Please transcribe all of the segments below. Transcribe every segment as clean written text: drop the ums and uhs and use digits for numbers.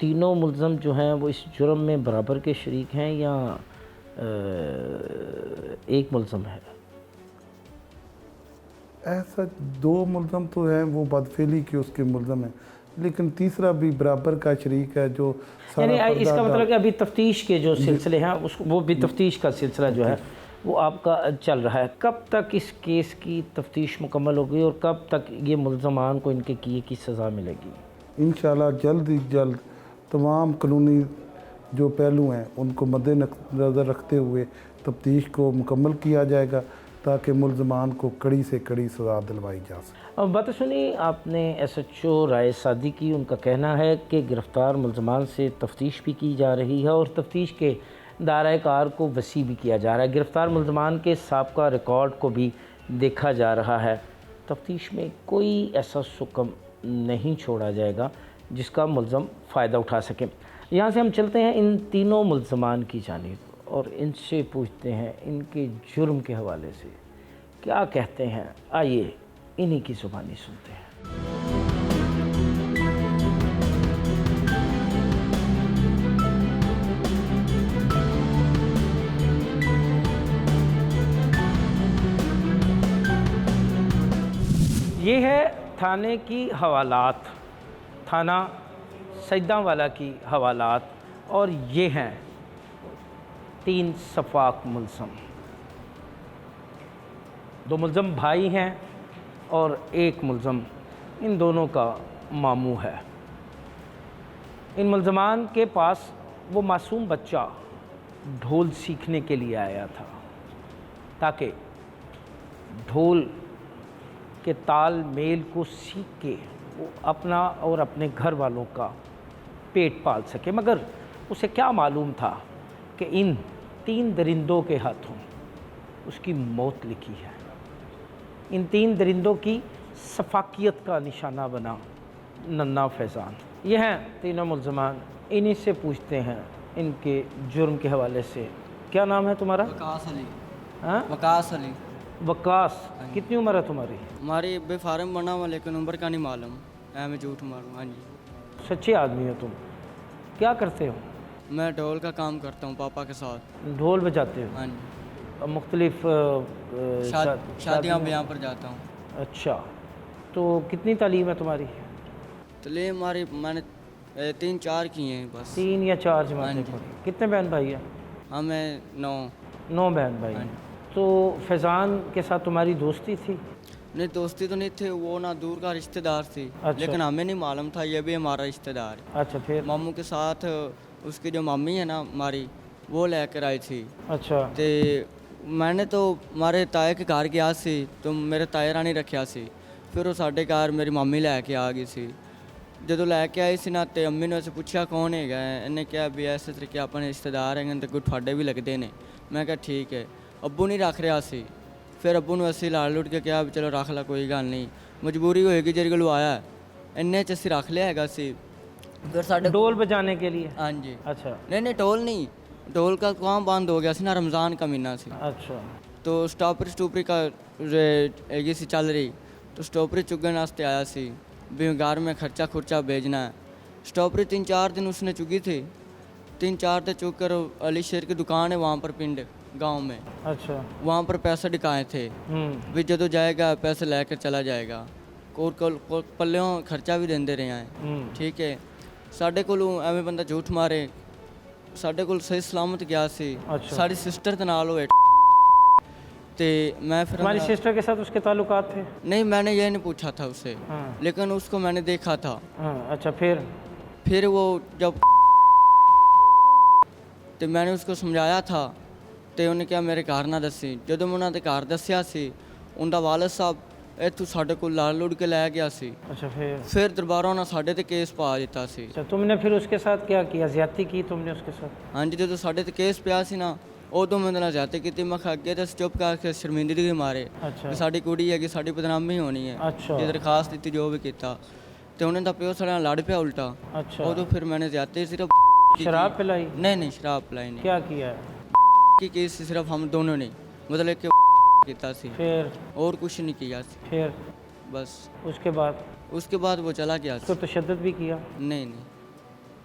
تینوں ملزم جو ہیں وہ اس جرم میں برابر کے شریک ہیں یا ایک ملزم ہے؟ ایسا 2 ملزم تو ہیں، وہ بدفعلی کے اس کے ملزم ہیں، لیکن تیسرا بھی برابر کا شریک ہے جو یعنی سارا اس کا پردہ مطلب کہ ابھی تفتیش کے جو سلسلے ہیں وہ بھی تفتیش کا سلسلہ جو ہے وہ آپ کا چل رہا ہے. کب تک اس کیس کی تفتیش مکمل ہوگی اور کب تک یہ ملزمان کو ان کے کیے کی سزا ملے گی؟ انشاءاللہ جلد ہی جلد تمام قانونی جو پہلو ہیں ان کو مد نظر رکھتے ہوئے تفتیش کو مکمل کیا جائے گا تاکہ ملزمان کو کڑی سے کڑی سزا دلوائی جا سکے. اب بات سنی آپ نے ایس ایچ او رائے سعدی کی. ان کا کہنا ہے کہ گرفتار ملزمان سے تفتیش بھی کی جا رہی ہے اور تفتیش کے دائرۂ کار کو وسیع بھی کیا جا رہا ہے. گرفتار ملزمان کے سابقہ ریکارڈ کو بھی دیکھا جا رہا ہے. تفتیش میں کوئی ایسا حکم نہیں چھوڑا جائے گا جس کا ملزم فائدہ اٹھا سکے. یہاں سے ہم چلتے ہیں ان تینوں ملزمان کی جانب اور ان سے پوچھتے ہیں ان کے جرم کے حوالے سے کیا کہتے ہیں. آئیے انہی کی زبانی سنتے ہیں. یہ ہے تھانے کی حوالات، تھانہ سیداں والا کی حوالات، اور یہ ہیں 3 شفاق ملزم. 2 ملزم بھائی ہیں اور 1 ملزم ان دونوں کا ماموں ہے. ان ملزمان کے پاس وہ معصوم بچہ ڈھول سیکھنے کے لیے آیا تھا تاکہ ڈھول کے تال میل کو سیکھ کے وہ اپنا اور اپنے گھر والوں کا پیٹ پال سکے. مگر اسے کیا معلوم تھا کہ ان 3 درندوں کے ہاتھوں اس کی موت لکھی ہے. ان 3 درندوں کی شفاقیت کا نشانہ بنا ننا فیضان. یہ ہیں تینوں ملزمان. انہی سے پوچھتے ہیں ان کے جرم کے حوالے سے. کیا نام ہے تمہارا؟ وقاص علی. ہاں وقاص علی. وقاص. کتنی عمر ہے تمہاری؟ ہماری بے فارم بنا ہوا لیکن عمر کا نہیں معلوم. میں جھوٹ ماروں. ہاں جی. سچے آدمی ہو تم. کیا کرتے ہو؟ میں ڈھول کا کام کرتا ہوں پاپا کے ساتھ. ڈھول بجاتے ہو؟ ہاں جی. مختلف شادیاں بیاں پر جاتا ہوں. اچھا. تو کتنی تعلیم ہے تمہاری؟ تعلیم ہماری میں نے 3-4 کی ہیں بس. 3 یا 4 جماعتیں ہاں جی. پڑھی. کتنے بہن بھائی ہیں؟ ہمیں 9. 9 بہن بھائی ہاں ہیں. جی. تو فیضان کے ساتھ تمہاری دوستی تھی؟ نہیں دوستی تو نہیں تھی، وہ نہ دور کا رشتہ دار تھی. اچھا. لیکن ہمیں نہیں معلوم تھا یہ بھی ہمارا رشتہ دار ہے. اچھا. پھر؟ ماموں کے ساتھ اس کی جو مامی ہے نا ہماری وہ لے کر آئی تھی. اچھا. تے میں نے تو ہمارے تائے کے گھر گیا سی تو میرے تائے رانی رکھیا سی. پھر وہ ساڈے گھر میری مامی لے کے آ گئی سی. جدو لے کے آئی سی نا تے امی نے اسے پوچھا کون ہے گا. انہیں کہا بھی ایسے طریقے اپنے رشتہ دار ہیں تے کوئی ٹھاڈے بھی لگتے ہیں. میں کہا ٹھیک ہے. ابو نہیں رکھ رہا سی. پھر ابو نے اسی لاڑ لوٹ کے کہا بھی چلو رکھ لا کوئی گل نہیں. مجبوری ہوئے گی جی کو آیا انہیں چ اسی رکھ لیا ہے سی. پھر ساڈے ڈھول بجانے کے لیے؟ ہاں جی. اچھا. نہیں ڈھول نہیں، ڈھول کا کام بند ہو گیا سی نا، رمضان کا مہینہ سی. اچھا. تو اسٹاپری کا یہ سی چل رہی تو اسٹاپری چگن واسطے آیا سی بھی گھر میں خرچہ بھیجنا ہے. اسٹاپری 3-4 دن اس نے چگی تھی. 3-4 دن چگ کر علی شیر کی دکان ہے وہاں پر پنڈ گاؤں میں. اچھا. وہاں پر پیسے ڈکائے تھے بھی جدو جائے گا پیسے لے کر چلا جائے گا. پلیوں خرچہ بھی دیندے رہے ہیں. ٹھیک ہے. ساڈے کولوں ایویں بندہ جھوٹ مارے. ساڈے کول صحیح سلامت گیا سی. ساری سسٹر دے نال ہوئے تے میں پھر تمہاری سسٹر کے ساتھ اس کے تعلقات تھے؟ نہیں میں نے یہ نہیں پوچھا تھا اسے لیکن اس کو میں نے دیکھا تھا. اچھا. پھر وہ جب تو میں نے اس کو سمجھایا تھا تو انہیں کہا میرے گھر نہ دسی. جدو میں انہوں نے گھر دسیا سی ان کا والد صاحب اتوں ساڈے کو لڑ لڑ کے لے گیا سی. اچھا. پھر دربارہ انہیں ساڈے تے کیس پا دیتا سی. اچھا. تم نے پھر اس کے ساتھ کیا کیا؟ زیادتی کی تم نے اس کے ساتھ؟ ہاں جی. جدو ساڈے تے کیس پیا سی نا ادو میں انہوں نے زیادتی کی. میں اگے تو چپ کر کے شرمندگی مارے کہ ساری کڑی ہے کہ ساری بدنامی ہونی ہے. اچھا. درخواست دیتی جو بھی کیتا تو انہیں تو پیو سارے لڑ پیا الٹا. اچھا. ادو پھر میں نے زیادتی صرف شراب پلائی؟ نہیں شراب پلائی نہیں. کیا کیا ہے؟ کی کیس صرف ہم دونوں نے مطلب کہ کیتا سی. پھر اور کچھ نہیں کیا سی. پھر بس اس کے بعد وہ چلا گیا. اس کو تشدد بھی کیا؟ نہیں.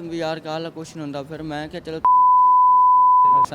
ਵੀ ਯਾਰ ਕਾਲਾ ਕੁਛ ਨਹੀਂ ਹੁੰਦਾ, ਫਿਰ ਮੈਂ ਕਿਹਾ ਚਲੋ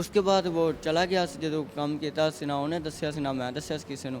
ਉਸਕੇ ਬਾਅਦ ਉਹ ਚਲਾ ਗਿਆ ਸੀ। ਜਦੋਂ ਕੰਮ ਕੀਤਾ ਸੀ ਨਾ ਉਹਨੇ ਦੱਸਿਆ ਸੀ ਨਾ ਮੈਂ ਦੱਸਿਆ ਸੀ ਕਿਸੇ ਨੂੰ।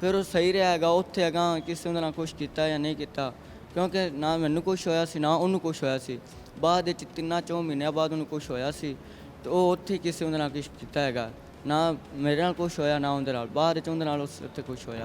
ਫਿਰ ਉਹ ਸਹੀ ਰਿਹਾ ਹੈਗਾ ਉੱਥੇ ਹੈਗਾ, ਕਿਸੇ ਉਹਦੇ ਨਾਲ ਕੁਛ ਕੀਤਾ ਜਾਂ ਨਹੀਂ ਕੀਤਾ, ਕਿਉਂਕਿ ਨਾ ਮੈਨੂੰ ਕੁਛ ਹੋਇਆ ਸੀ ਨਾ ਉਹਨੂੰ ਕੁਛ ਹੋਇਆ ਸੀ। ਬਾਅਦ ਵਿੱਚ 3-4 ਮਹੀਨਿਆਂ ਬਾਅਦ ਉਹਨੂੰ ਕੁਛ ਹੋਇਆ ਸੀ ਤੇ ਉਹ ਉੱਥੇ ਕਿਸੇ ਉਹਦੇ ਨਾਲ ਕੁਛ ਕੀਤਾ ਹੈਗਾ, ਨਾ ਮੇਰੇ ਨਾਲ ਕੁਛ ਹੋਇਆ ਨਾ ਉਹਦੇ ਨਾਲ। ਬਾਅਦ ਵਿੱਚ ਉਹਦੇ ਨਾਲ ਉੱਥੇ ਕੁਛ ਹੋਇਆ।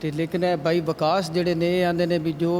ਤੇ ਲੇਕਿਨ ਇਹ ਬਾਈ ਵਿਕਾਸ ਜਿਹੜੇ ਨੇ ਆਂਦੇ ਨੇ ਵੀ ਜੋ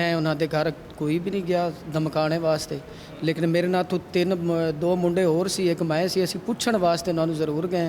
ਮੈਂ ਉਹਨਾਂ ਦੇ ਘਰ ਕੋਈ ਵੀ ਨਹੀਂ ਗਿਆ ਧਮਕਾਣੇ ਵਾਸਤੇ, ਲੇਕਿਨ ਮੇਰੇ ਨਾਲ ਤੋਂ 2 ਮੁੰਡੇ ਹੋਰ ਸੀ, ਇੱਕ ਮੈਂ ਸੀ, ਅਸੀਂ ਪੁੱਛਣ ਵਾਸਤੇ ਉਹਨਾਂ ਨੂੰ ਜ਼ਰੂਰ ਗਏ।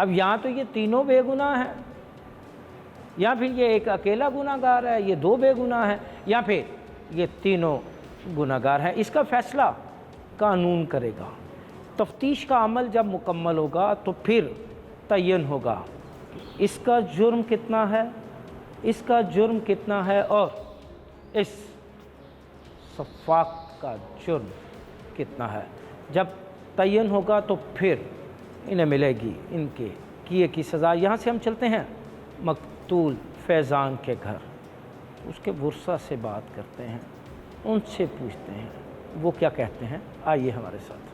اب یہاں تو یہ تینوں بے گناہ ہیں، یا پھر یہ ایک اکیلا گناہ گار ہے، یہ دو بے گناہ ہیں، یا پھر یہ تینوں گناہ گار ہیں؟ اس کا فیصلہ قانون کرے گا۔ تفتیش کا عمل جب مکمل ہوگا تو پھر تعین ہوگا اس کا جرم کتنا ہے، اس کا جرم کتنا ہے، اور اس سفاک کا جرم کتنا ہے۔ جب تعین ہوگا تو پھر انہیں ملے گی ان کے کیے کی سزا۔ یہاں سے ہم چلتے ہیں مقتول فیضان کے گھر، اس کے ورثہ سے بات کرتے ہیں، ان سے پوچھتے ہیں وہ کیا کہتے ہیں۔ آئیے ہمارے ساتھ۔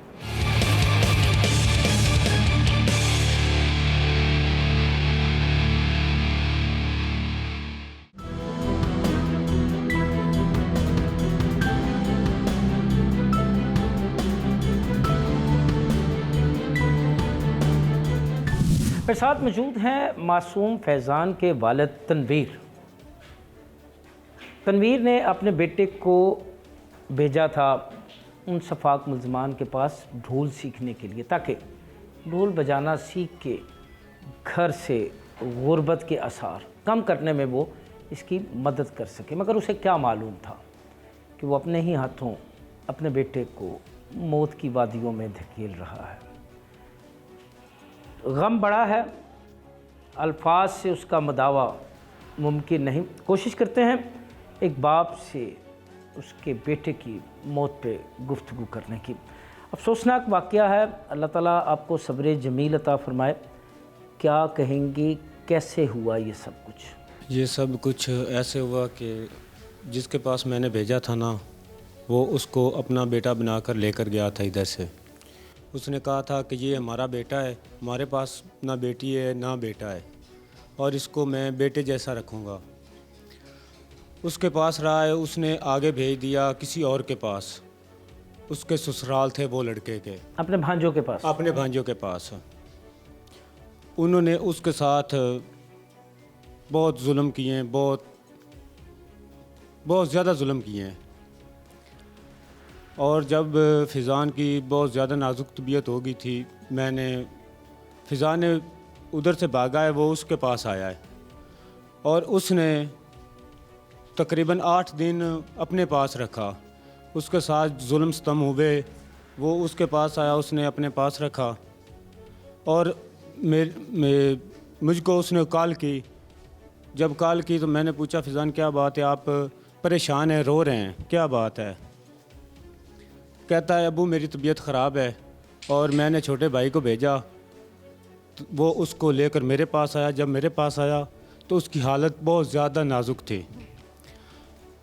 میرے ساتھ موجود ہیں معصوم فیضان کے والد تنویر۔ تنویر نے اپنے بیٹے کو بھیجا تھا ان سفاک ملزمان کے پاس ڈھول سیکھنے کے لیے، تاکہ ڈھول بجانا سیکھ کے گھر سے غربت کے آثار کم کرنے میں وہ اس کی مدد کر سکے۔ مگر اسے کیا معلوم تھا کہ وہ اپنے ہی ہاتھوں اپنے بیٹے کو موت کی وادیوں میں دھکیل رہا ہے۔ غم بڑا ہے، الفاظ سے اس کا مداوع ممکن نہیں۔ کوشش کرتے ہیں ایک باپ سے اس کے بیٹے کی موت پہ گفتگو کرنے کی۔ افسوسناک واقعہ ہے، اللہ تعالیٰ آپ کو صبر جمیل عطا فرمائے۔ کیا کہیں گے، کیسے ہوا یہ سب کچھ؟ یہ سب کچھ ایسے ہوا کہ جس کے پاس میں نے بھیجا تھا نا، وہ اس کو اپنا بیٹا بنا کر لے کر گیا تھا ادھر سے۔ اس نے کہا تھا کہ یہ ہمارا بیٹا ہے، ہمارے پاس نہ بیٹی ہے نہ بیٹا ہے، اور اس کو میں بیٹے جیسا رکھوں گا۔ اس کے پاس رہا ہے، اس نے آگے بھیج دیا کسی اور کے پاس، اس کے سسرال تھے وہ لڑکے کے، اپنے بھانجوں کے پاس؟ اپنے بھانجوں کے پاس۔ انہوں نے اس کے ساتھ بہت ظلم کیے ہیں، بہت زیادہ ظلم کیے ہیں۔ اور جب فیضان کی بہت زیادہ نازک طبیعت ہو گئی تھی، فیضان نے ادھر سے بھاگا ہے، وہ اس کے پاس آیا ہے، اور اس نے تقریباً 8 دن اپنے پاس رکھا۔ اس کے ساتھ ظلم ستم ہوئے، وہ اس کے پاس آیا، اس نے اپنے پاس رکھا، اور مجھ کو اس نے کال کی۔ جب کال کی تو میں نے پوچھا فیضان کیا بات ہے، آپ پریشان ہیں، رو رہے ہیں، کیا بات ہے؟ کہتا ہے ابو میری طبیعت خراب ہے، اور میں نے چھوٹے بھائی کو بھیجا، وہ اس کو لے کر میرے پاس آیا۔ جب میرے پاس آیا تو اس کی حالت بہت زیادہ نازک تھی۔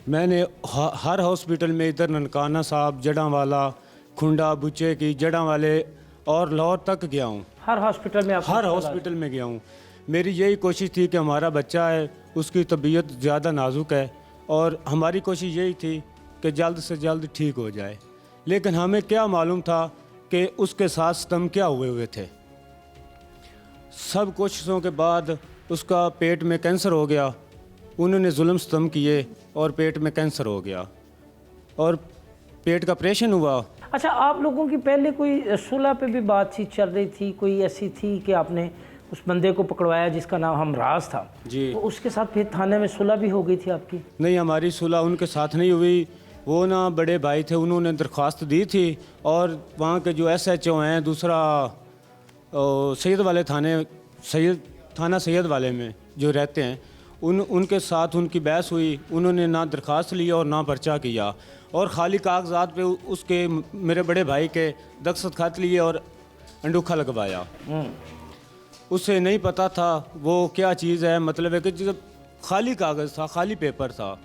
میں نے ہر ہاسپٹل میں، ادھر ننکانہ صاحب، جڑاں والا، کھنڈا، بچے کی، جڑاں والے اور لاہور تک گیا ہوں۔ ہر ہاسپٹل میں؟ ہر ہاسپٹل میں گیا ہوں۔ میری یہی کوشش تھی کہ ہمارا بچہ ہے، اس کی طبیعت زیادہ نازک ہے، اور ہماری کوشش یہی تھی کہ جلد سے جلد ٹھیک ہو جائے۔ لیکن ہمیں کیا معلوم تھا کہ اس کے ساتھ ستم کیا ہوئے تھے۔ سب کوششوں کے بعد اس کا پیٹ میں کینسر ہو گیا، انہوں نے ظلم ستم کیے اور پیٹ میں کینسر ہو گیا، اور پیٹ کا آپریشن ہوا۔ اچھا، آپ لوگوں کی پہلے کوئی صلح پہ بھی بات چیت چل رہی تھی؟ کوئی ایسی تھی کہ آپ نے اس بندے کو پکڑوایا جس کا نام ہمراز تھا؟ جی، تو اس کے ساتھ پھر تھانے میں صلح بھی ہو گئی تھی آپ کی؟ نہیں، ہماری صلح ان کے ساتھ نہیں ہوئی۔ وہ نا بڑے بھائی تھے، انہوں نے درخواست دی تھی، اور وہاں کے جو ایس ایچ او ہیں، دوسرا سید والے تھانہ سید والے میں جو رہتے ہیں، ان کے ساتھ ان کی بحث ہوئی۔ انہوں نے نہ درخواست لی اور نہ پرچہ کیا، اور خالی کاغذات پہ اس کے میرے بڑے بھائی کے دستخط خط لیے اور انڈوکھا لگوایا۔ اسے نہیں پتہ تھا وہ کیا چیز ہے، مطلب ہے کہ جب خالی کاغذ تھا، خالی پیپر تھا،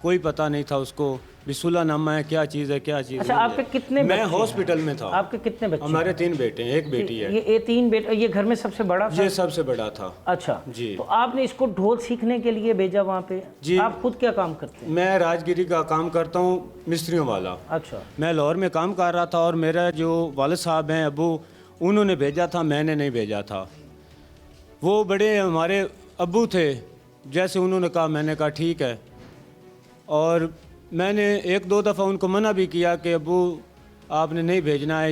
کوئی پتہ نہیں تھا اس کو بھی صلح نامہ ہے، کیا چیز ہے، کیا چیز ہے۔ اچھا، آپ کے کتنے بچے میں ہاسپٹل میں تھا۔ آپ کے کتنے بچے؟ ہمارے 3 بیٹے ہیں، 1 بیٹی ہے۔ یہ 3 بیٹے؟ یہ گھر میں سب سے بڑا تھا؟ یہ سب سے بڑا تھا۔ اچھا جی۔ تو آپ نے اس کو ڈھول سیکھنے کے لیے بھیجا وہاں پہ؟ جی۔ آپ خود کیا کام کرتے ہیں؟ میں راجگیری کا کام کرتا ہوں، مستریوں والا۔ اچھا۔ میں لاہور میں کام کر رہا تھا، اور میرا جو والد صاحب ہیں ابو، انہوں نے بھیجا تھا، میں نے نہیں بھیجا تھا۔ وہ بڑے ہمارے ابو تھے، جیسے انہوں نے کہا میں نے کہا ٹھیک ہے، اور میں نے 1-2 دفعہ ان کو منع بھی کیا کہ ابو آپ نے نہیں بھیجنا ہے،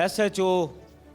SHO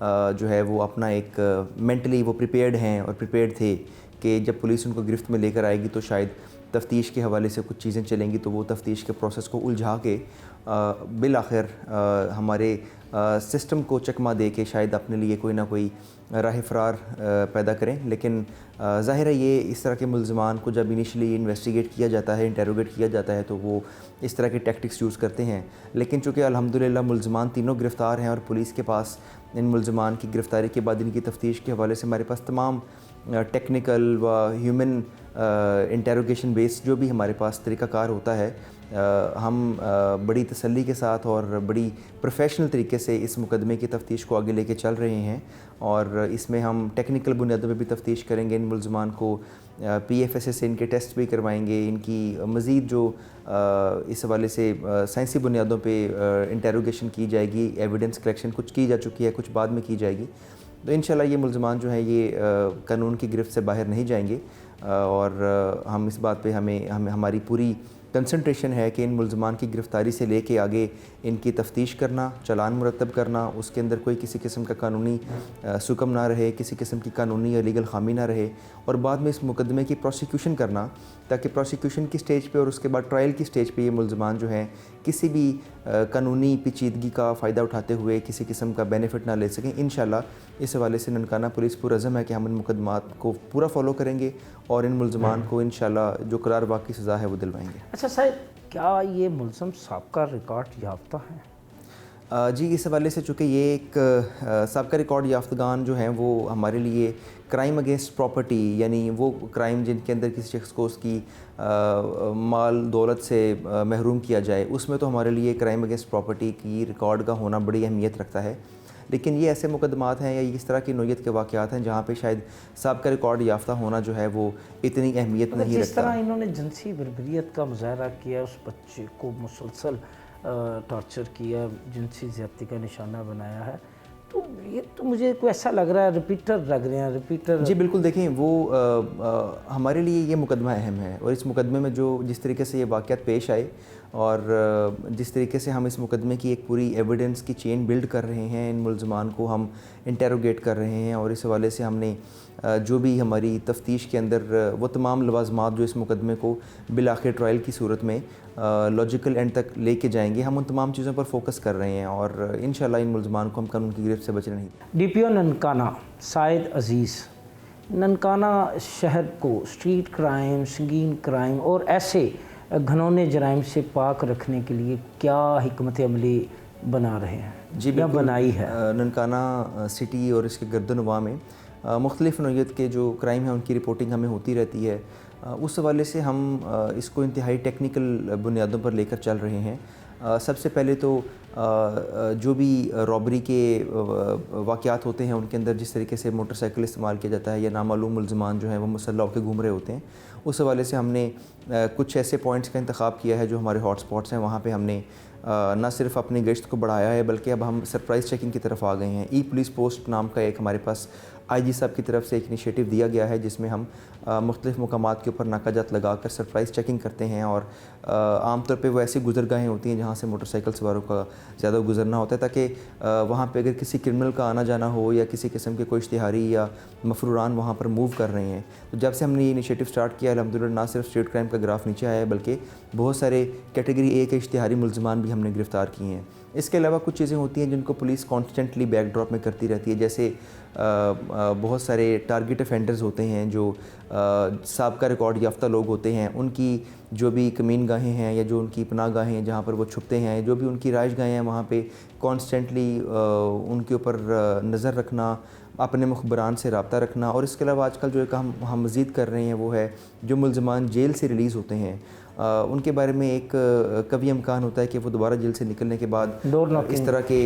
جو ہے وہ اپنا ایک مینٹلی وہ پریپیئرڈ ہیں اور پریپیئرڈ تھے کہ جب پولیس ان کو گرفت میں لے کر آئے گی تو شاید تفتیش کے حوالے سے کچھ چیزیں چلیں گی، تو وہ تفتیش کے پروسیس کو الجھا کے بالآخر ہمارے سسٹم کو چکما دے کے شاید اپنے لیے کوئی نہ کوئی راہ فرار پیدا کریں۔ لیکن ظاہر ہے یہ اس طرح کے ملزمان کو جب انیشلی انویسٹیگیٹ کیا جاتا ہے، انٹیروگیٹ کیا جاتا ہے، تو وہ اس طرح کے ٹیکٹکس یوز کرتے ہیں۔ لیکن چونکہ الحمدللہ ملزمان تینوں گرفتار ہیں اور پولیس کے پاس ان ملزمان کی گرفتاری کے بعد ان کی تفتیش کے حوالے سے ہمارے پاس تمام ٹیکنیکل و ہیومن انٹیروگیشن بیس جو بھی ہمارے پاس طریقہ کار ہوتا ہے، ہم بڑی تسلی کے ساتھ اور بڑی پروفیشنل طریقے سے اس مقدمے کی تفتیش کو آگے لے کے چل رہے ہیں، اور اس میں ہم ٹیکنیکل بنیادوں پہ بھی تفتیش کریں گے۔ ان ملزمان کو PFSA سے ان کے ٹیسٹ بھی کروائیں گے، ان کی مزید جو اس حوالے سے سائنسی بنیادوں پہ انٹیروگیشن کی جائے گی، ایویڈنس کلیکشن کچھ کی جا چکی ہے، کچھ بعد میں کی جائے گی۔ تو انشاءاللہ یہ ملزمان جو ہیں یہ قانون کی گرفت سے باہر نہیں جائیں گے، اور ہم اس بات پہ ہماری پوری کنسنٹریشن ہے کہ ان ملزمان کی گرفتاری سے لے کے آگے ان کی تفتیش کرنا، چلان مرتب کرنا، اس کے اندر کوئی کسی قسم کا قانونی سکم نہ رہے، کسی قسم کی قانونی یا لیگل خامی نہ رہے، اور بعد میں اس مقدمے کی پروسیکیوشن کرنا، تاکہ پروسیکیوشن کی سٹیج پہ اور اس کے بعد ٹرائل کی سٹیج پہ یہ ملزمان جو ہیں کسی بھی قانونی پیچیدگی کا فائدہ اٹھاتے ہوئے کسی قسم کا بینیفٹ نہ لے سکیں۔ انشاءاللہ اس حوالے سے ننکانہ پولیس پرعزم ہے کہ ہم ان مقدمات کو پورا فالو کریں گے اور ان ملزمان کو انشاءاللہ جو قرار واقعی سزا ہے وہ دلوائیں گے۔ اچھا صاحب، کیا یہ ملزم سابقہ ریکارڈ یافتہ ہیں؟ جی، اس حوالے سے چونکہ یہ ایک سابقہ ریکارڈ یافتگان جو ہیں وہ ہمارے لیے کرائم اگینسٹ پراپرٹی، یعنی وہ کرائم جن کے اندر کسی شخص کو اس کی مال دولت سے محروم کیا جائے، اس میں تو ہمارے لیے کرائم اگینسٹ پراپرٹی کی ریکارڈ کا ہونا بڑی اہمیت رکھتا ہے۔ لیکن یہ ایسے مقدمات ہیں یا اس طرح کی نوعیت کے واقعات ہیں جہاں پہ شاید سابقہ ریکارڈ یافتہ ہونا جو ہے وہ اتنی اہمیت نہیں رکھتا۔ جس طرح انہوں نے جنسی بربریت کا مظاہرہ کیا، اس بچے کو مسلسل ٹارچر کیا، جنسی زیادتی کا نشانہ بنایا ہے، تو یہ تو مجھے کوئی ایسا لگ رہا ہے ریپیٹر لگ رہے ہیں، ریپیٹر۔ جی بالکل، دیکھیں وہ ہمارے لیے یہ مقدمہ اہم ہے، اور اس مقدمے میں جس طریقے سے یہ واقعات پیش آئے اور جس طریقے سے ہم اس مقدمے کی ایک پوری ایویڈنس کی چین بلڈ کر رہے ہیں، ان ملزمان کو ہم انٹیروگیٹ کر رہے ہیں، اور اس حوالے سے ہم نے جو بھی ہماری تفتیش کے اندر وہ تمام لوازمات جو اس مقدمے کو بالآخر ٹرائل کی صورت میں لاجیکل اینڈ تک لے کے جائیں گے، ہم ان تمام چیزوں پر فوکس کر رہے ہیں، اور انشاءاللہ ان ملزمان کو ہم قانون کی گرفت سے بچنے نہیں۔ DPO ننکانہ سعید عزیز، ننکانہ شہر کو اسٹریٹ کرائم، سنگین کرائم اور ایسے گھنونے جرائم سے پاک رکھنے کے لیے کیا حکمت عملی بنا رہے ہیں؟ جی یا بنائی ہے؟ ننکانہ سٹی اور اس کے گرد و نواح میں مختلف نوعیت کے جو کرائم ہیں ان کی رپورٹنگ ہمیں ہوتی رہتی ہے۔ اس حوالے سے ہم اس کو انتہائی ٹیکنیکل بنیادوں پر لے کر چل رہے ہیں۔ سب سے پہلے تو جو بھی رابری کے واقعات ہوتے ہیں ان کے اندر جس طریقے سے موٹر سائیکل استعمال کیا جاتا ہے یا نامعلوم ملزمان جو ہیں وہ مسلح ہو کے گھوم رہے ہوتے ہیں، اس حوالے سے ہم نے کچھ ایسے پوائنٹس کا انتخاب کیا ہے جو ہمارے ہاٹ سپاٹس ہیں، وہاں پہ ہم نے نہ صرف اپنی گشت کو بڑھایا ہے بلکہ اب ہم سرپرائز چیکنگ کی طرف آ گئے ہیں۔ ای پولیس پوسٹ نام کا ایک ہمارے پاس IG صاحب کی طرف سے ایک انیشیٹو دیا گیا ہے جس میں ہم مختلف مقامات کے اوپر ناکہ جات لگا کر سرپرائز چیکنگ کرتے ہیں، اور عام طور پہ وہ ایسی گزرگاہیں ہوتی ہیں جہاں سے موٹر سائیکل سواروں کا زیادہ گزرنا ہوتا ہے، تاکہ وہاں پہ اگر کسی کرمنل کا آنا جانا ہو یا کسی قسم کے کوئی اشتہاری یا مفروران وہاں پر موو کر رہے ہیں، تو جب سے ہم نے یہ انیشیٹو سٹارٹ کیا الحمدللہ نہ صرف اسٹریٹ کرائم کا گراف نیچے آیا ہے بلکہ بہت سارے کیٹیگری A کے اشتہاری ملزمان بھی ہم نے گرفتار کیے ہیں۔ اس کے علاوہ کچھ چیزیں ہوتی ہیں جن کو پولیس کانسٹنٹلی بیک ڈراپ میں کرتی رہتی ہے، جیسے بہت سارے ٹارگٹ افینڈرز ہوتے ہیں جو سابقہ ریکارڈ یافتہ لوگ ہوتے ہیں، ان کی جو بھی کمین گاہیں ہیں یا جو ان کی پناہ گاہیں ہیں جہاں پر وہ چھپتے ہیں، جو بھی ان کی رہائش گاہیں ہیں، وہاں پہ کانسٹنٹلی ان کے اوپر نظر رکھنا، اپنے مخبران سے رابطہ رکھنا، اور اس کے علاوہ آج کل جو ایک ہم مزید کر رہے ہیں وہ ہے جو ملزمان جیل سے ریلیز ہوتے ہیں ان کے بارے میں ایک کبھی امکان ہوتا ہے کہ وہ دوبارہ جیل سے نکلنے کے بعد اس طرح کے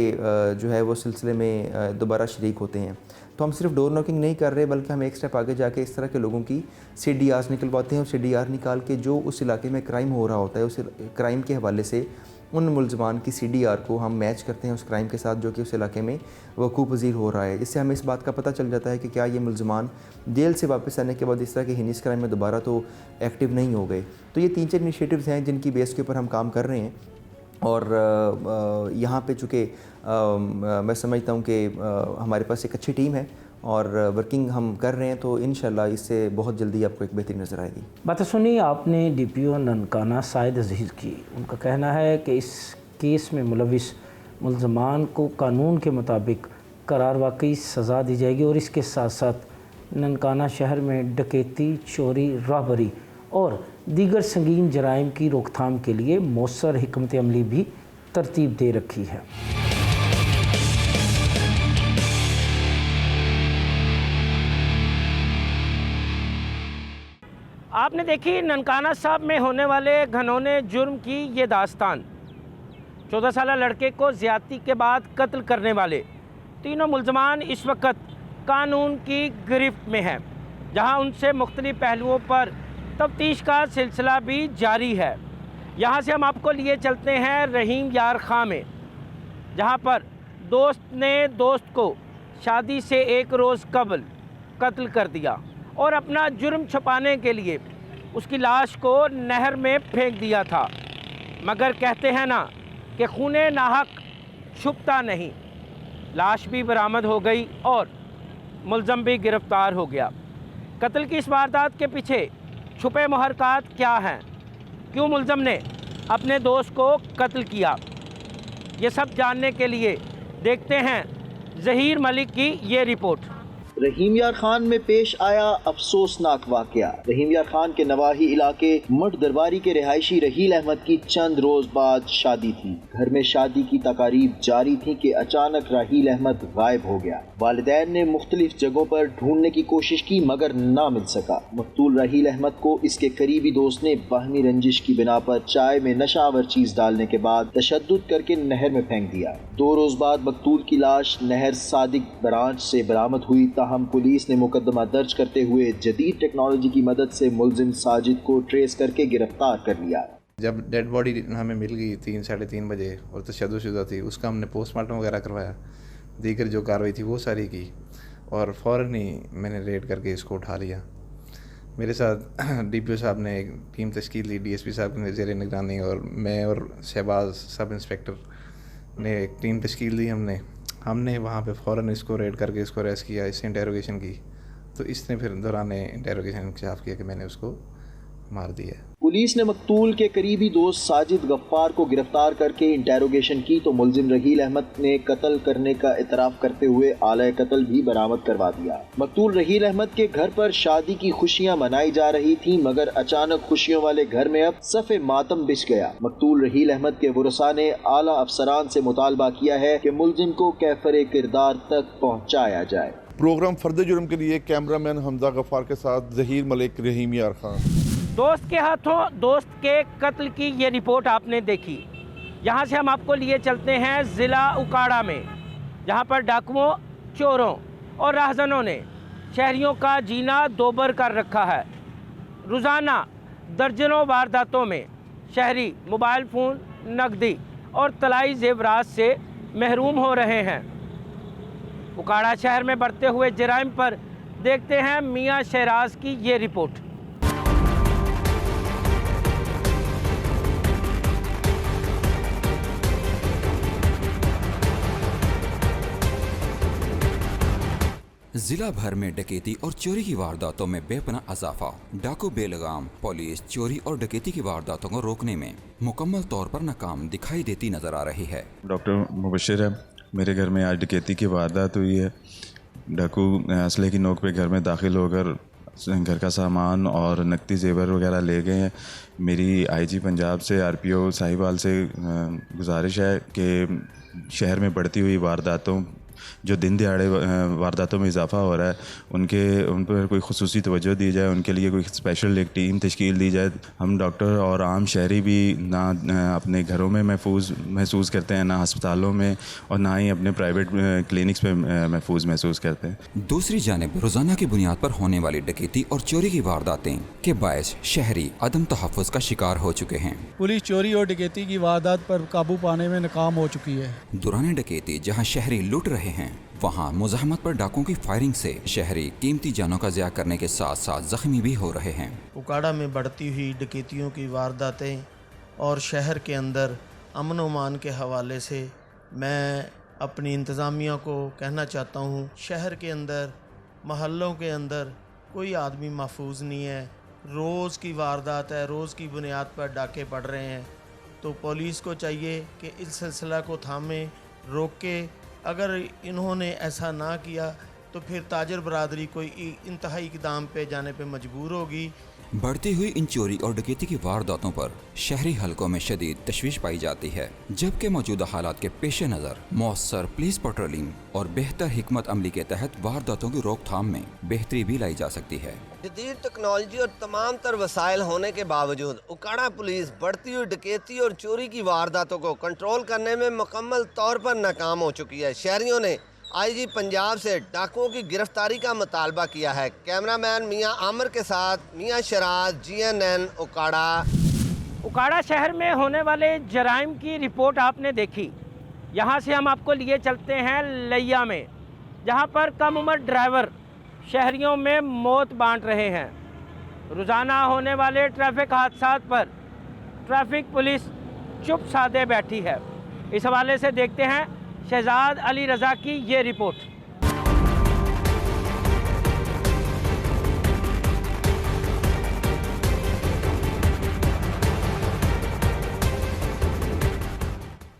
جو ہے وہ سلسلے میں دوبارہ شریک ہوتے ہیں، تو ہم صرف ڈور ناکنگ نہیں کر رہے بلکہ ہم ایک سٹیپ آگے جا کے اس طرح کے لوگوں کی CDRs نکلواتے ہیں، اور CDR نکال کے جو اس علاقے میں کرائم ہو رہا ہوتا ہے اس کرائم کے حوالے سے ان ملزمان کی CDR کو ہم میچ کرتے ہیں اس کرائم کے ساتھ جو کہ اس علاقے میں وقوع پذیر ہو رہا ہے۔ اس سے ہمیں اس بات کا پتہ چل جاتا ہے کہ کیا یہ ملزمان جیل سے واپس آنے کے بعد اس طرح کے ہینیس کرائم میں دوبارہ تو ایکٹیو نہیں ہو گئے۔ تو یہ 3-4 انیشیٹوز ہیں جن کی بیس کے اوپر ہم کام کر رہے ہیں، اور یہاں پہ چونکہ میں سمجھتا ہوں کہ ہمارے پاس ایک اچھی ٹیم ہے اور ورکنگ ہم کر رہے ہیں، تو انشاءاللہ اس سے بہت جلدی آپ کو ایک بہتری نظر آئے گی۔ بات سنی آپ نے ڈی پی او ننکانہ سعید عزیز کی، ان کا کہنا ہے کہ اس کیس میں ملوث ملزمان کو قانون کے مطابق قرار واقعی سزا دی جائے گی، اور اس کے ساتھ ساتھ ننکانہ شہر میں ڈکیتی، چوری، راہبری اور دیگر سنگین جرائم کی روک تھام کے لیے مؤثر حکمت عملی بھی ترتیب دے رکھی ہے۔ آپ نے دیکھی ننکانہ صاحب میں ہونے والے گھنونے جرم کی یہ داستان۔ 14 سالہ لڑکے کو زیادتی کے بعد قتل کرنے والے تینوں ملزمان اس وقت قانون کی گرفت میں ہیں، جہاں ان سے مختلف پہلوؤں پر تفتیش کا سلسلہ بھی جاری ہے۔ یہاں سے ہم آپ کو لیے چلتے ہیں رحیم یار خاں میں، جہاں پر دوست نے دوست کو شادی سے ایک روز قبل قتل کر دیا اور اپنا جرم چھپانے کے لیے اس کی لاش کو نہر میں پھینک دیا تھا، مگر کہتے ہیں نا کہ خون ناحق چھپتا نہیں۔ لاش بھی برآمد ہو گئی اور ملزم بھی گرفتار ہو گیا۔ قتل کی اس واردات کے پیچھے چھپے محرکات کیا ہیں؟ کیوں ملزم نے اپنے دوست کو قتل کیا؟ یہ سب جاننے کے لیے دیکھتے ہیں ظہیر ملک کی یہ رپورٹ۔ رحیم یار خان میں پیش آیا افسوسناک واقعہ۔ رحیم یار خان کے نواحی علاقے مٹ درباری کے رہائشی رحیل احمد کی چند روز بعد شادی تھی۔ گھر میں شادی کی تقاریب جاری تھی کہ اچانک رحیل احمد غائب ہو گیا۔ والدین نے مختلف جگہوں پر ڈھونڈنے کی کوشش کی مگر نہ مل سکا۔ مقتول رحیل احمد کو اس کے قریبی دوست نے باہمی رنجش کی بنا پر چائے میں نشہ آور چیز ڈالنے کے بعد تشدد کر کے نہر میں پھینک دیا۔ 2 روز بعد مقتول کی لاش نہر صادق برانچ سے برآمد ہوئی، تاہم پولیس نے مقدمہ درج کرتے ہوئے جدید ٹیکنالوجی کی مدد سے ملزم ساجد کو ٹریس کر کے گرفتار کر لیا۔ جب ڈیڈ باڈی ہمیں مل گئی 3 ساڑھے 3 بجے اور تشدد شدہ تھی، اس کا ہم نے پوسٹ مارٹم وغیرہ کروایا، دیگر جو کارروائی تھی وہ ساری کی، اور فوراً ہی میں نے ریڈ کر کے اس کو اٹھا لیا۔ میرے ساتھ ڈی پی او صاحب نے ایک ٹیم تشکیل دی، ڈی ایس پی صاحب نے زیر نگرانی، اور میں اور شہباز سب انسپیکٹر نے ایک ٹیم تشکیل دی۔ ہم نے وہاں پہ فوراً اس کو ریڈ کر کے اس کو اریسٹ کیا، اس سے انٹیروگیشن کی، تو اس نے پھر دوران انٹیروگیشن انکشاف کیا کہ میں نے اس کو مار دیا۔ پولیس نے مقتول کے قریبی دوست ساجد غفار کو گرفتار کر کے انٹیروگیشن کی تو ملزم رحیل احمد نے قتل کرنے کا اعتراف کرتے ہوئے آلہ قتل بھی برآمد کروا دیا۔ مقتول رحیل احمد کے گھر پر شادی کی خوشیاں منائی جا رہی تھیں، مگر اچانک خوشیوں والے گھر میں اب صف ماتم بچھ گیا۔ مقتول رحیل احمد کے ورثاء نے اعلیٰ افسران سے مطالبہ کیا ہے کہ ملزم کو کیفر کردار تک پہنچایا جائے۔ پروگرام فرد جرم کے لیے کیمرہ مین حمزہ غفار کے ساتھ ظہیر ملک، رحیم یار خان۔ دوست کے ہاتھوں دوست کے قتل کی یہ رپورٹ آپ نے دیکھی۔ یہاں سے ہم آپ کو لیے چلتے ہیں ضلع اکاڑا میں، جہاں پر ڈاکوؤں، چوروں اور راہزنوں نے شہریوں کا جینا دوبر کر رکھا ہے۔ روزانہ درجنوں وارداتوں میں شہری موبائل فون، نقدی اور طلائی زیورات سے محروم ہو رہے ہیں۔ اکاڑا شہر میں بڑھتے ہوئے جرائم پر دیکھتے ہیں میاں شہراز کی یہ رپورٹ۔ ضلع بھر میں ڈکیتی اور چوری کی وارداتوں میں بے پناہ اضافہ۔ ڈاکو بے لگام پولیس چوری اور ڈکیتی کی وارداتوں کو روکنے میں مکمل طور پر ناکام دکھائی دیتی نظر آ رہی ہے۔ ڈاکٹر مبشر ہے، میرے گھر میں آج ڈکیتی کی واردات ہوئی ہے۔ ڈاکو اسلحے کی نوک پہ گھر میں داخل ہو کر گھر کا سامان اور نقدی زیور وغیرہ لے گئے ہیں۔ میری آئی جی پنجاب سے آر پی او صاحبال سے گزارش ہے کہ شہر میں بڑھتی ہوئی وارداتوں، جو دن دیہڑے وارداتوں میں اضافہ ہو رہا ہے، ان پر کوئی خصوصی توجہ دی جائے، ان کے لیے کوئی اسپیشل ایک ٹیم تشکیل دی جائے۔ ہم ڈاکٹر اور عام شہری بھی نہ اپنے گھروں میں محفوظ کرتے ہیں، نہ ہسپتالوں میں، اور نہ ہی اپنے پرائیویٹ کلینکس پہ محفوظ محسوس کرتے ہیں۔ دوسری جانب روزانہ کی بنیاد پر ہونے والی ڈکیتی اور چوری کی وارداتیں کے باعث شہری عدم تحفظ کا شکار ہو چکے ہیں۔ پولیس چوری اور ڈکیتی کی واردات پر قابو پانے میں ناکام ہو چکی ہے۔ دوران ڈکیتی جہاں شہری لوٹ رہے ہیں، وہاں مزاحمت پر ڈاکوں کی فائرنگ سے شہری قیمتی جانوں کا ضیاع کرنے کے ساتھ ساتھ زخمی بھی ہو رہے ہیں۔ اکاڑا میں بڑھتی ہوئی ڈکیتیوں کی وارداتیں اور شہر کے اندر امن و امان کے حوالے سے میں اپنی انتظامیہ کو کہنا چاہتا ہوں، شہر کے اندر، محلوں کے اندر کوئی آدمی محفوظ نہیں ہے، روز کی واردات ہے، روز کی بنیاد پر ڈاکے پڑ رہے ہیں، تو پولیس کو چاہیے کہ اس سلسلہ کو تھامے، روکے۔ اگر انہوں نے ایسا نہ کیا تو پھر تاجر برادری کوئی انتہائی اقدام پہ جانے پہ مجبور ہوگی۔ بڑھتی ہوئی ان چوری اور ڈکیتی کی وارداتوں پر شہری حلقوں میں شدید تشویش پائی جاتی ہے، جبکہ موجودہ حالات کے پیش نظر مؤثر پولیس پیٹرولنگ اور بہتر حکمت عملی کے تحت وارداتوں کی روک تھام میں بہتری بھی لائی جا سکتی ہے۔ جدید ٹیکنالوجی اور تمام تر وسائل ہونے کے باوجود اکاڑا پولیس بڑھتی ہوئی ڈکیتی اور چوری کی وارداتوں کو کنٹرول کرنے میں مکمل طور پر ناکام ہو چکی ہے۔ شہریوں نے آئی جی پنجاب سے ڈاکوؤں کی گرفتاری کا مطالبہ کیا ہے۔ کیمرہ مین میاں عامر کے ساتھ میاں شراز، GNN اکاڑا۔ اکاڑا شہر میں ہونے والے جرائم کی رپورٹ آپ نے دیکھی۔ یہاں سے ہم آپ کو لیے چلتے ہیں لیا میں، جہاں پر کم عمر ڈرائیور شہریوں میں موت بانٹ رہے ہیں۔ روزانہ ہونے والے ٹریفک حادثات پر ٹریفک پولیس چپ سادے بیٹھی ہے۔ اس حوالے سے دیکھتے ہیں شہزاد علی رضا کی یہ رپورٹ۔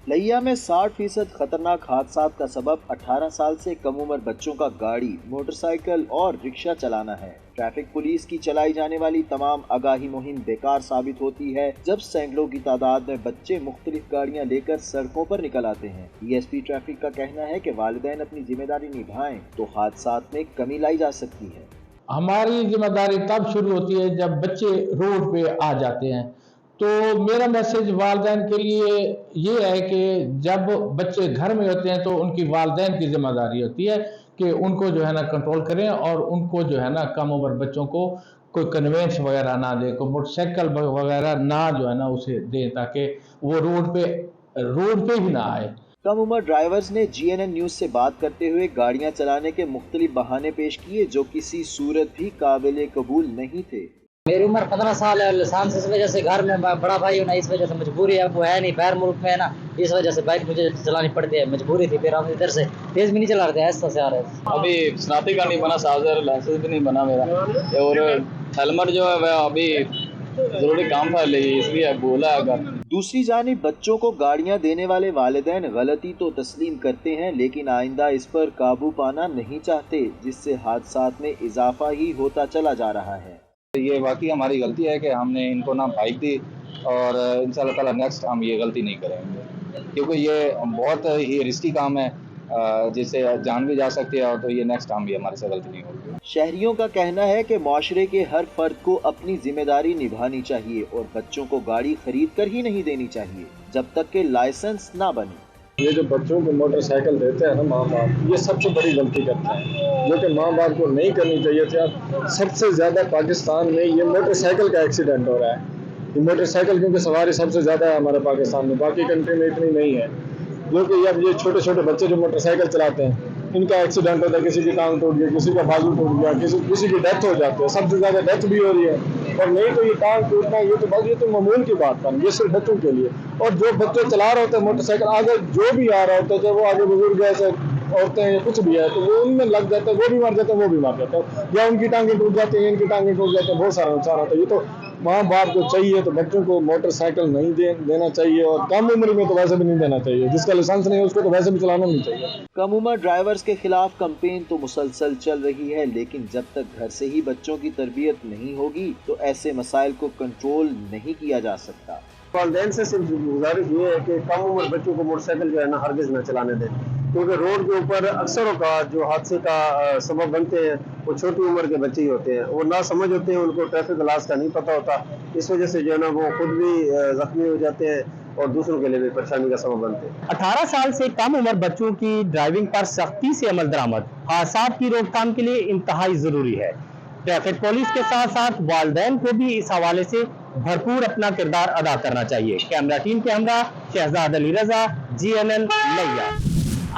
لیا میں 60% خطرناک حادثات کا سبب 18 سال سے کم عمر بچوں کا گاڑی، موٹر سائیکل اور رکشہ چلانا ہے۔ ٹریفک پولیس کی چلائی جانے والی تمام آگاہی مہم بیکار ثابت ہوتی ہے جب سینکڑوں کی تعداد میں بچے مختلف گاڑیاں لے کر سڑکوں پر نکل آتے ہیں۔ DSP ٹریفک کا کہنا ہے کہ والدین اپنی ذمہ داری نبھائیں تو حادثات میں کمی لائی جا سکتی ہے۔ ہماری ذمہ داری تب شروع ہوتی ہے جب بچے روڈ پہ آ جاتے ہیں، تو میرا میسج والدین کے لیے یہ ہے کہ جب بچے گھر میں ہوتے ہیں تو ان کی والدین کی ذمہ داری ہوتی ہے کہ ان کو جو ہے نا کنٹرول کریں، اور ان کو جو ہے نا کم عمر بچوں کو کوئی کنوینس وغیرہ نہ دے، کوئی موٹر سائیکل وغیرہ نہ جو ہے نا اسے دیں، تاکہ وہ روڈ پہ ہی نہ آئے۔ کم عمر ڈرائیورز نے GNN نیوز سے بات کرتے ہوئے گاڑیاں چلانے کے مختلف بہانے پیش کیے جو کسی صورت بھی قابل قبول نہیں تھے۔ میری عمر 15 سال ہے، لائسنس اس وجہ سے گھر میں بڑا بھائی ہونا اس وجہ سے مجبوری ہے، وہ ہے نہیں باہر ملک میں ہے نا، اس وجہ سے بائک مجھے چلانی پڑتی ہے، مجبوری تھی۔ پھر ہم ادھر سے تیز بھی نہیں چلا رہے تھے، ایسا سے آ رہے تھے۔ ابھی صنعتی کا نہیں بنا سازر، لائسنس بھی نہیں بنا میرا، اور ہیلمٹ جو ہے وہ ابھی ضروری کام تھا اس لیے بولا ہے اگر۔ دوسری جانب بچوں کو گاڑیاں دینے والے والدین غلطی تو تسلیم کرتے ہیں لیکن آئندہ اس پر قابو پانا نہیں چاہتے، جس سے حادثات میں اضافہ ہی ہوتا چلا جا رہا ہے۔ یہ واقعی ہماری غلطی ہے کہ ہم نے ان کو نہ بائک دی، اور انشاءاللہ تعالی نیکسٹ ہم یہ غلطی نہیں کریں گے، کیونکہ یہ بہت ہی رسکی کام ہے جس سے جان بھی جا سکتی ہے، اور تو یہ نیکسٹ ٹائم بھی ہمارے سے غلطی نہیں ہوگی۔ شہریوں کا کہنا ہے کہ معاشرے کے ہر فرد کو اپنی ذمہ داری نبھانی چاہیے اور بچوں کو گاڑی خرید کر ہی نہیں دینی چاہیے جب تک کہ لائسنس نہ بنے۔ یہ جو بچوں کو موٹر سائیکل دیتے ہیں نا ماں باپ، یہ سب سے بڑی غلطی کرتے ہیں جو کہ ماں باپ کو نہیں کرنی چاہیے تھی۔ اب سب سے زیادہ پاکستان میں یہ موٹر سائیکل کا ایکسیڈنٹ ہو رہا ہے۔ یہ موٹر سائیکل کیونکہ سواری سب سے زیادہ ہے ہمارے پاکستان میں، باقی کنٹری میں اتنی نہیں ہے، جو کہ اب یہ چھوٹے چھوٹے بچے جو موٹر سائیکل چلاتے ہیں ان کا ایکسیڈنٹ ہوتا ہے، کسی کی ٹانگ ٹوٹ گئی، کسی کا بازو ٹوٹ گیا، کسی کی ڈیتھ ہو جاتی ہے، سب سے زیادہ ڈیتھ بھی ہو رہی ہے۔ اور نہیں تو یہ ٹانگ ٹوٹنا یہ تو معمول کی بات ہے، یہ صرف بچوں کے لیے۔ اور جو بچے چلا رہے ہوتے ہیں موٹر سائیکل، آگے جو بھی آ رہا ہوتا ہے، چاہے وہ آگے بزرگ ہے، ایسے عورتیں یا کچھ بھی ہے، تو وہ ان میں لگ جاتا ہے، وہ بھی مر جاتے ہیں، وہ بھی مر جاتے ہیں، یا ان کی ٹانگیں ٹوٹ جاتی ہیں، ان کی ٹانگیں ٹوٹ جاتی ہیں، بہت سارا نقصان ہوتا ہے۔ یہ تو ماں باپ کو چاہیے تو بچوں کو موٹر سائیکل نہیں دینا چاہیے، اور کم عمر میں تو ویسے بھی نہیں دینا چاہیے، جس کا لائسنس نہیں ہے اس کو تو ویسے بھی چلانا نہیں چاہیے۔ کم عمر ڈرائیورز کے خلاف کمپین تو مسلسل چل رہی ہے، لیکن جب تک گھر سے ہی بچوں کی تربیت نہیں ہوگی تو ایسے مسائل کو کنٹرول نہیں کیا جا سکتا۔ والدین سے صرف گزارش یہ ہے کہ کم عمر بچوں کو موٹر سائیکل جو ہے نا ہرگز نہ چلانے دیں، کیونکہ روڈ کے اوپر اکثر اوقات جو حادثے کا سبب بنتے ہیں وہ چھوٹی عمر کے بچے ہی ہوتے ہیں، وہ نہ سمجھ ہوتے ہیں، ان کو ٹریفک لاز کا نہیں پتہ ہوتا، اس وجہ سے جو ہے نا وہ خود بھی زخمی ہو جاتے ہیں اور دوسروں کے لیے بھی پریشانی کا سبب بنتے ہیں۔ 18 سال سے کم عمر بچوں کی ڈرائیونگ پر سختی سے عمل درآمد حادثات کی روک تھام کے لیے انتہائی ضروری ہے۔ ٹریفک پولیس کے ساتھ ساتھ والدین کو بھی اس حوالے سے بھرپور اپنا کردار ادا کرنا چاہیے۔ کیمرہ ٹیم کے ہمراہ شہزاد علی رضا، GNN لیا۔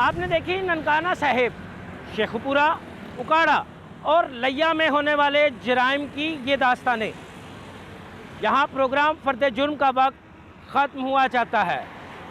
آپ نے دیکھی ننکانہ صاحب، شیخ پورہ، اکاڑا اور لیا میں ہونے والے جرائم کی یہ داستانیں۔ یہاں پروگرام فرد جرم کا وقت ختم ہوا چاہتا ہے،